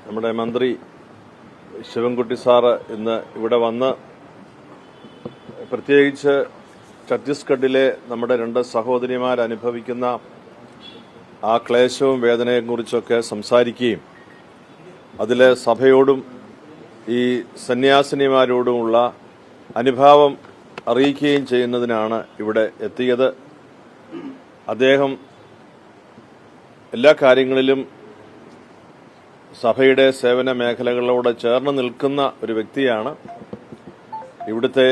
നമ്മുടെ മന്ത്രി ശിവൻകുട്ടി സാറ് ഇന്ന് ഇവിടെ വന്ന് പ്രത്യേകിച്ച് ഛത്തീസ്ഗഡിലെ നമ്മുടെ രണ്ട് സഹോദരിമാരനുഭവിക്കുന്ന ആ ക്ലേശവും വേദനയെയും കുറിച്ചൊക്കെ സംസാരിക്കുകയും അതിലെ സഭയോടും ഈ സന്യാസിനിമാരോടുമുള്ള അനുഭാവം അറിയിക്കുകയും ചെയ്യുന്നതിനാണ് ഇവിടെ എത്തിയത്. അദ്ദേഹം എല്ലാ കാര്യങ്ങളിലും സഭയുടെ സേവന മേഖലകളോട് ചേർന്ന് നിൽക്കുന്ന ഒരു വ്യക്തിയാണ്. ഇവിടുത്തെ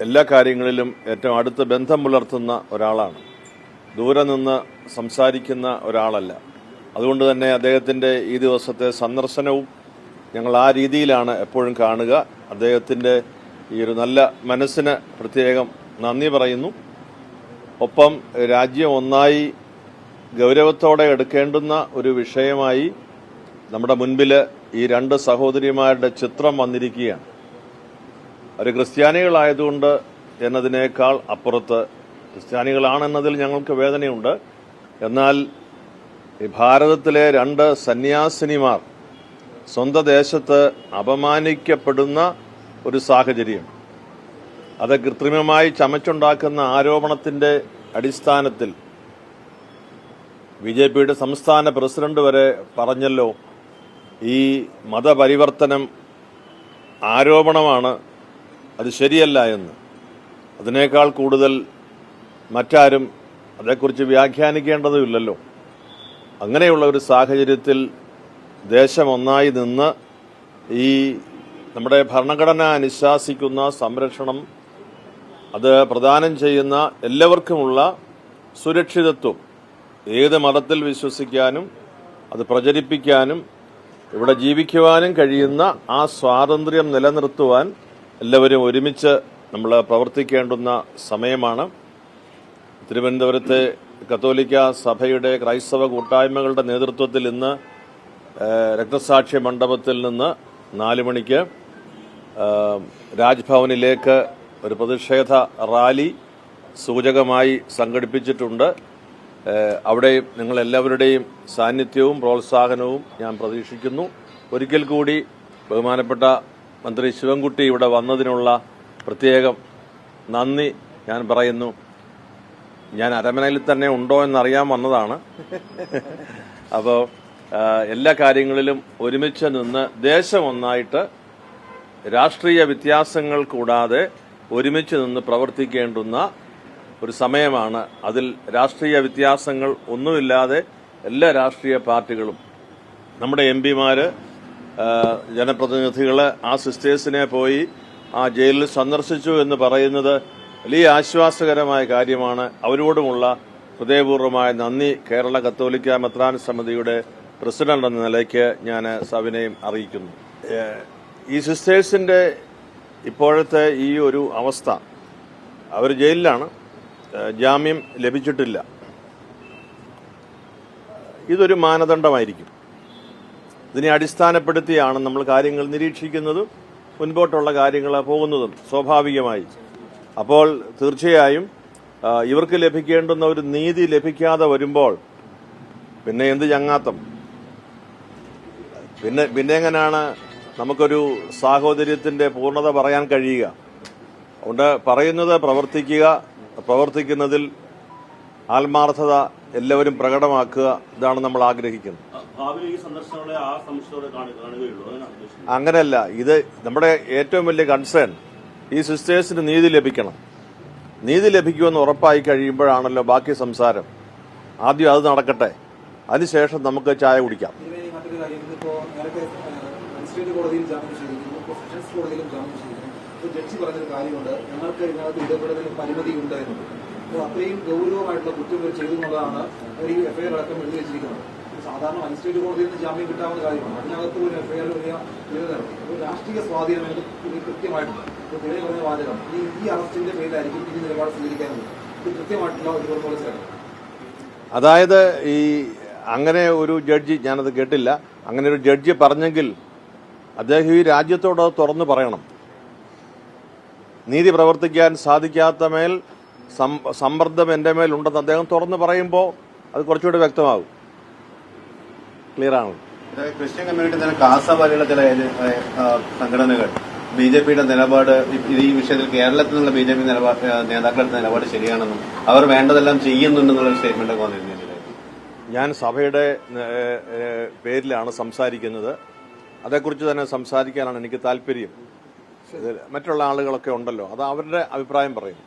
എല്ലാ കാര്യങ്ങളിലും ഏറ്റവും അടുത്ത് ബന്ധം പുലർത്തുന്ന ഒരാളാണ്. ദൂരെ നിന്ന് സംസാരിക്കുന്ന ഒരാളല്ല. അതുകൊണ്ട് തന്നെ അദ്ദേഹത്തിന്റെ ഈ ദിവസത്തെ സന്ദർശനവും ഞങ്ങൾ ആ രീതിയിലാണ് എപ്പോഴും കാണുക. അദ്ദേഹത്തിന്റെ ഈ ഒരു നല്ല മനസ്സിന് പ്രത്യേകം നന്ദി പറയുന്നു. ഒപ്പം രാജ്യം ഒന്നായി ഗൗരവത്തോടെ എടുക്കേണ്ടുന്ന ഒരു വിഷയമായി നമ്മുടെ മുൻപിൽ ഈ രണ്ട് സഹോദരിമാരുടെ ചിത്രം വന്നിരിക്കുകയാണ്. അവർ ക്രിസ്ത്യാനികളായതുകൊണ്ട് എന്നതിനേക്കാൾ അപ്പുറത്ത് ക്രിസ്ത്യാനികളാണെന്നതിൽ ഞങ്ങൾക്ക് വേദനയുണ്ട്. എന്നാൽ ഈ ഭാരതത്തിലെ രണ്ട് സന്യാസിനിമാർ സ്വന്തം ദേശത്ത് അപമാനിക്കപ്പെടുന്ന ഒരു സാഹചര്യം, അത് കൃത്രിമമായി ചമച്ചുണ്ടാക്കുന്ന ആരോപണത്തിന്റെ അടിസ്ഥാനത്തിൽ BJPയുടെ സംസ്ഥാന പ്രസിഡന്റ് വരെ പറഞ്ഞല്ലോ, ഈ മതപരിവർത്തനം ആരോപണമാണ്, അത് ശരിയല്ല എന്ന്. അതിനേക്കാൾ കൂടുതൽ മറ്റാരും അതേക്കുറിച്ച് വ്യാഖ്യാനിക്കേണ്ടതുമില്ലല്ലോ. അങ്ങനെയുള്ള ഒരു സാഹചര്യത്തിൽ ദേശം ഒന്നായി നിന്ന് ഈ നമ്മുടെ ഭരണഘടന അനുശാസിക്കുന്ന സംരക്ഷണം, അത് പ്രദാനം ചെയ്യുന്ന എല്ലാവർക്കുമുള്ള സുരക്ഷിതത്വം, ഏത് മതത്തിൽ വിശ്വസിക്കാനും അത് പ്രചരിപ്പിക്കാനും ഇവിടെ ജീവിക്കുവാനും കഴിയുന്ന ആ സ്വാതന്ത്ര്യം നിലനിർത്തുവാൻ എല്ലാവരും ഒരുമിച്ച് നമ്മൾ പ്രവർത്തിക്കേണ്ടുന്ന സമയമാണ്. തിരുവനന്തപുരത്തെ കത്തോലിക്ക സഭയുടെ ക്രൈസ്തവ കൂട്ടായ്മകളുടെ നേതൃത്വത്തിൽ ഇന്ന് രക്തസാക്ഷി മണ്ഡപത്തിൽ നിന്ന് 4 മണിക്ക് രാജ്ഭവനിലേക്ക് ഒരു പ്രതിഷേധ റാലി സൂചകമായി സംഘടിപ്പിച്ചിട്ടുണ്ട്. അവിടെ നിങ്ങളെല്ലാവരുടെയും സാന്നിധ്യവും പ്രോത്സാഹനവും ഞാൻ പ്രതീക്ഷിക്കുന്നു. ഒരിക്കൽ കൂടി ബഹുമാനപ്പെട്ട മന്ത്രി ശിവൻകുട്ടി ഇവിടെ വന്നതിനുള്ള പ്രത്യേകം നന്ദി ഞാൻ പറയുന്നു. ഞാൻ അരമനയിൽ തന്നെ ഉണ്ടോ എന്നറിയാൻ വന്നതാണ്. അപ്പോൾ എല്ലാ കാര്യങ്ങളിലും ഒരുമിച്ച് നിന്ന് ദേശം ഒന്നായിട്ട് രാഷ്ട്രീയ വ്യത്യാസങ്ങൾ കൂടാതെ ഒരുമിച്ച് നിന്ന് പ്രവർത്തിക്കേണ്ടുന്ന ഒരു സമയമാണ്. അതിൽ രാഷ്ട്രീയ വ്യത്യാസങ്ങൾ ഒന്നുമില്ലാതെ എല്ലാ രാഷ്ട്രീയ പാർട്ടികളും, നമ്മുടെ MPമാര്, ജനപ്രതിനിധികള് ആ സിസ്റ്റേഴ്സിനെ പോയി ആ ജയിലിൽ സന്ദർശിച്ചു എന്ന് പറയുന്നത് വലിയ ആശ്വാസകരമായ കാര്യമാണ്. അവരോടുമുള്ള ഹൃദയപൂർവ്വമായ നന്ദി കേരള കത്തോലിക്ക മെത്രാൻ സമിതിയുടെ പ്രസിഡന്റ് എന്ന നിലയ്ക്ക് ഞാൻ സവിനയം അറിയിക്കുന്നു. ഈ സിസ്റ്റേഴ്സിന്റെ ഇപ്പോഴത്തെ ഈ ഒരു അവസ്ഥ, അവർ ജയിലിലാണ്, ജാമ്യം ലഭിച്ചിട്ടില്ല. ഇതൊരു മാനദണ്ഡമായിരിക്കും. ഇതിനെ അടിസ്ഥാനപ്പെടുത്തിയാണ് നമ്മൾ കാര്യങ്ങൾ നിരീക്ഷിക്കുന്നതും മുൻപോട്ടുള്ള കാര്യങ്ങൾ പോകുന്നതും സ്വാഭാവികമായി. അപ്പോൾ തീർച്ചയായും ഇവർക്ക് ലഭിക്കേണ്ടുന്ന ഒരു നീതി ലഭിക്കാതെ വരുമ്പോൾ പിന്നെ എന്ത് ചങ്ങാത്തം, പിന്നെ എങ്ങനെയാണ് നമുക്കൊരു സാഹോദര്യത്തിന്റെ പൂർണ്ണത പറയാൻ കഴിയുക? അതുകൊണ്ട് പറയുന്നത് പ്രവർത്തിക്കുക, പ്രവർത്തിക്കുന്നതിൽ ആത്മാർത്ഥത എല്ലാവരും പ്രകടമാക്കുക, ഇതാണ് നമ്മൾ ആഗ്രഹിക്കുന്നത്. അങ്ങനെയല്ല, ഇത് നമ്മുടെ ഏറ്റവും വലിയ കൺസേൺ ഈ സിസ്റ്റേഴ്സിന് നീതി ലഭിക്കണം. നീതി ലഭിക്കുമെന്ന് ഉറപ്പായി കഴിയുമ്പോഴാണല്ലോ ബാക്കി സംസാരം. ആദ്യം അത് നടക്കട്ടെ, അതിനുശേഷം നമുക്ക് ചായ കുടിക്കാം. കോടതിയിൽ ജാമ്യം ചെയ്തിരിക്കുന്നു, സെഷൻസ് കോടതിയിലും ജാമ്യം ചെയ്തിരിക്കുന്നു. ജഡ്ജി പറഞ്ഞൊരു കാര്യമുണ്ട്, ഞങ്ങൾക്ക് ഇതിനകത്ത് ഇടപെടലിന് പരിമിതിയുണ്ട് എന്നുള്ളത്. അപ്പോൾ അത്രയും ഗൗരവമായിട്ടുള്ള കുറ്റം ചെയ്തു എന്നുള്ളതാണ് അവർ ഈ FIR അടക്കം എഴുതി വെച്ചിരിക്കുന്നത്. സാധാരണ മജിസ്ട്രേറ്റ് കോടതിയിൽ നിന്ന് ജാമ്യം കിട്ടാവുന്ന കാര്യമാണ്. അതിനകത്ത് ഒരു FIR ഒരു രാഷ്ട്രീയ സ്വാധീനം ഇത് കൃത്യമായിട്ടുണ്ട്. ഇപ്പോൾ തിരെ പറഞ്ഞ വാചകം ഈ അറസ്റ്റിന്റെ പേരിലായിരിക്കും ഇനി നിലപാട് സ്വീകരിക്കാനുള്ളത്. ഇത് കൃത്യമായിട്ടുള്ള ഒരു പ്രോത്സാഹനം. അതായത് ഈ അങ്ങനെ ഒരു ജഡ്ജി, ഞാനത് കേട്ടില്ല, അങ്ങനെ ഒരു ജഡ്ജി പറഞ്ഞെങ്കിൽ അദ്ദേഹം ഈ രാജ്യത്തോട് തുറന്നു പറയണം. നീതി പ്രവർത്തിക്കാൻ സാധിക്കാത്ത മേൽ സമ്മർദ്ദം എന്റെ മേൽ ഉണ്ടെന്ന് അദ്ദേഹം തുറന്നു പറയുമ്പോൾ അത് കുറച്ചുകൂടി വ്യക്തമാകും. ക്ലിയർ ആണ്. ക്രിസ്ത്യൻ കമ്മ്യൂണിറ്റി തന്നെ കാസ പോലെയുള്ള ചില സംഘടനകൾ ബിജെപിയുടെ നിലപാട് ഈ വിഷയത്തിൽ കേരളത്തിൽ നിന്നുള്ള ബിജെപി നേതാക്കളുടെ നിലപാട് ശരിയാണെന്നും അവർ വേണ്ടതെല്ലാം ചെയ്യുന്നുണ്ടെന്നുള്ള സ്റ്റേറ്റ്മെന്റ് ഒക്കെ വന്നിരുന്നു. ഞാൻ സഭയുടെ പേരിലാണ് സംസാരിക്കുന്നത്. അതേക്കുറിച്ച് തന്നെ സംസാരിക്കാനാണ് എനിക്ക് താല്പര്യം. മറ്റുള്ള ആളുകളൊക്കെ ഉണ്ടല്ലോ, അത് അവരുടെ അഭിപ്രായം പറയും.